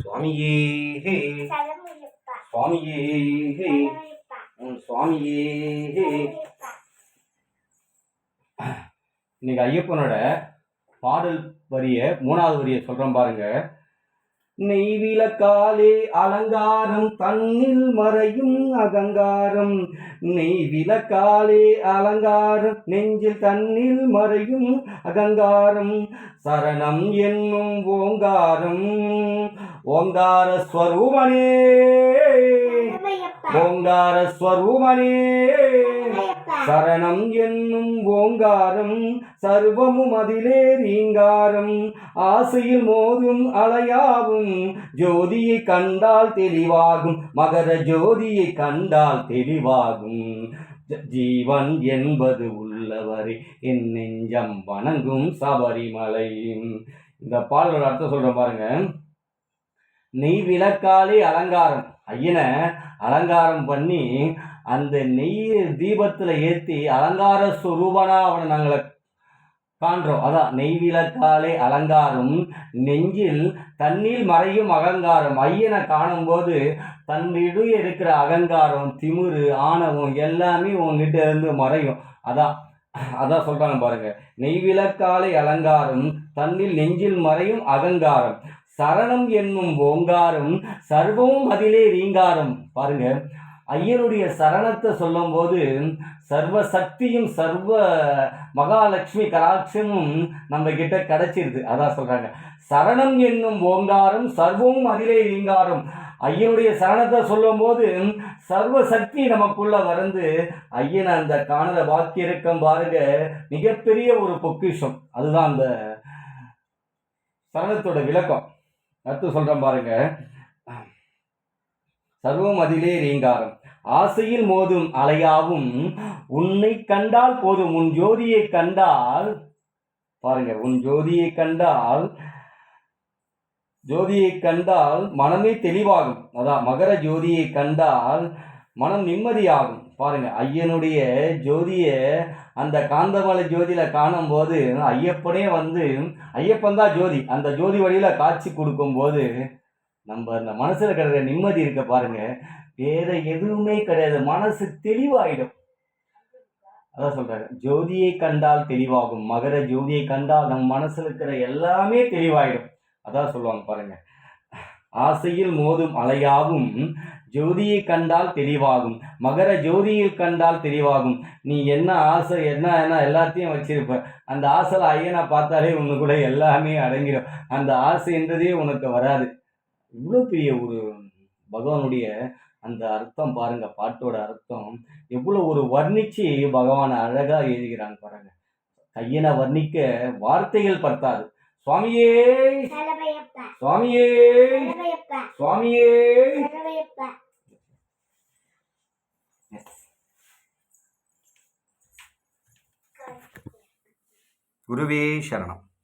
சுவாமியே ஹே சுவாமியே ஹே சுவாமியே ஹே. இன்னைக்கு ஐயப்பனோட பாடல் வரிய 3வது வரியை சொல்றேன் பாருங்க. நெய்விளக்காலே அலங்காரம் தன்னில் மறையும் அகங்காரம். நெய்விளக்காலே அலங்காரம் நெஞ்சில் தன்னில் மறையும் அகங்காரம். சரணம் என்னும் ஓங்காரம் ஓங்கார ஸ்வரூபனே ஓங்கார ஸ்வரூபனே. சரணம் என்னும் ஓங்காரம் சர்வமும் அதிலே ரீங்காரம். ஆசையில் மோதும் அலையாவும் ஜோதியை கண்டால் தெளிவாகும். மகர ஜோதியை கண்டால் தெளிவாகும். ஜீவன் என்பது உள்ளவரை என் நெஞ்சம் வணங்கும் சபரிமலை. இந்த பாடலோட அர்த்தம் சொல்ற பாருங்க. நெய் விளக்காலே அலங்காரம், ஐயனை அலங்காரம் பண்ணி அந்த நெய் தீபத்துல ஏற்றி அலங்கார சுரூபனா அவனை நாங்களை காண்றோம். அதான் நெய் விளக்காலே அலங்காரம் நெஞ்சில் தண்ணீர் மறையும் அகங்காரம். ஐயனை காணும்போது தன்னிடையே இருக்கிற அகங்காரம், திமிரு, ஆணவம் எல்லாமே உங்ககிட்ட இருந்து மறையும். அதான் சொல்றாங்க பாருங்க. நெய் விளக்காலே அலங்காரம் தன்னில் நெஞ்சில் மறையும் அகங்காரம். சரணம் என்னும் ஓங்காரம் சர்வமும் அதிலே ரீங்காரம். பாருங்க, ஐயனுடைய சரணத்தை சொல்லும் போது சர்வ சக்தியும் சர்வ மகாலட்சுமி கடாட்சமும் நம்ம கிட்ட கிடைச்சிருது. அதான் சொல்றாங்க. சரணம் என்னும் ஓங்காரம் சர்வமும் அதிலே ரீங்காரம். ஐயனுடைய சரணத்தை சொல்லும் போது சர்வ சக்தி நமக்குள்ள வந்து ஐயன் அந்த காணல வாக்கியிருக்கம் பாருங்க, மிகப்பெரிய ஒரு பொக்கிஷம். அதுதான் அந்த சரணத்தோட விளக்கம். அடுத்து சொல்றேன் பாருங்க. சர்வம் அதிலே ரீங்காரம். ஆசையில் மோதும் அலையாவும் உன்னை கண்டால் போதும். உன் ஜோதியை கண்டால் பாருங்க, உன் ஜோதியை கண்டால் மனமே தெளிவாகும். அதான் மகர ஜோதியை கண்டால் மனம் நிம்மதியாகும். பாருங்க, ஐயனுடைய ஜோதியை அந்த காந்தமலை ஜோதியில காணும் போது ஐயப்பனே வந்து, ஐயப்பன் தான் ஜோதி, அந்த ஜோதி வழியில காட்சி கொடுக்கும் போது நம்ம அந்த மனசுல கிடைக்கிற நிம்மதி இருக்க பாருங்க, வேற எதுவுமே கிடையாது. மனசு தெளிவாயிடும். அதான் சொல்றாங்க, ஜோதியை கண்டால் தெளிவாகும். மகர ஜோதியை கண்டால் நம் மனசுல இருக்கிற எல்லாமே தெளிவாயிடும். அதான் சொல்லுவாங்க பாருங்க. ஆசையில் மோதும் அலையாவும் ஜோதியை கண்டால் தெளிவாகும். மகர ஜோதியில் கண்டால் தெளிவாகும். நீ என்ன ஆசை என்ன எல்லாத்தையும் வச்சிருப்ப. அந்த ஆசையில் ஐயனை பார்த்தாலே உனக்குள்ள எல்லாமே அடங்கிடும். அந்த ஆசைன்றதே உனக்கு வராது. இவ்வளோ பெரிய ஒரு பகவானுடைய அந்த அர்த்தம் பாருங்க. பாட்டோட அர்த்தம் எவ்வளோ ஒரு வர்ணிச்சு பகவான் அழகா எழுதுகிறாங்க பாருங்க. ஐயனை வர்ணிக்க வார்த்தைகள் பத்தாது. சுவாமியே சுவாமியே சுவாமியே. குருவே சரணம்.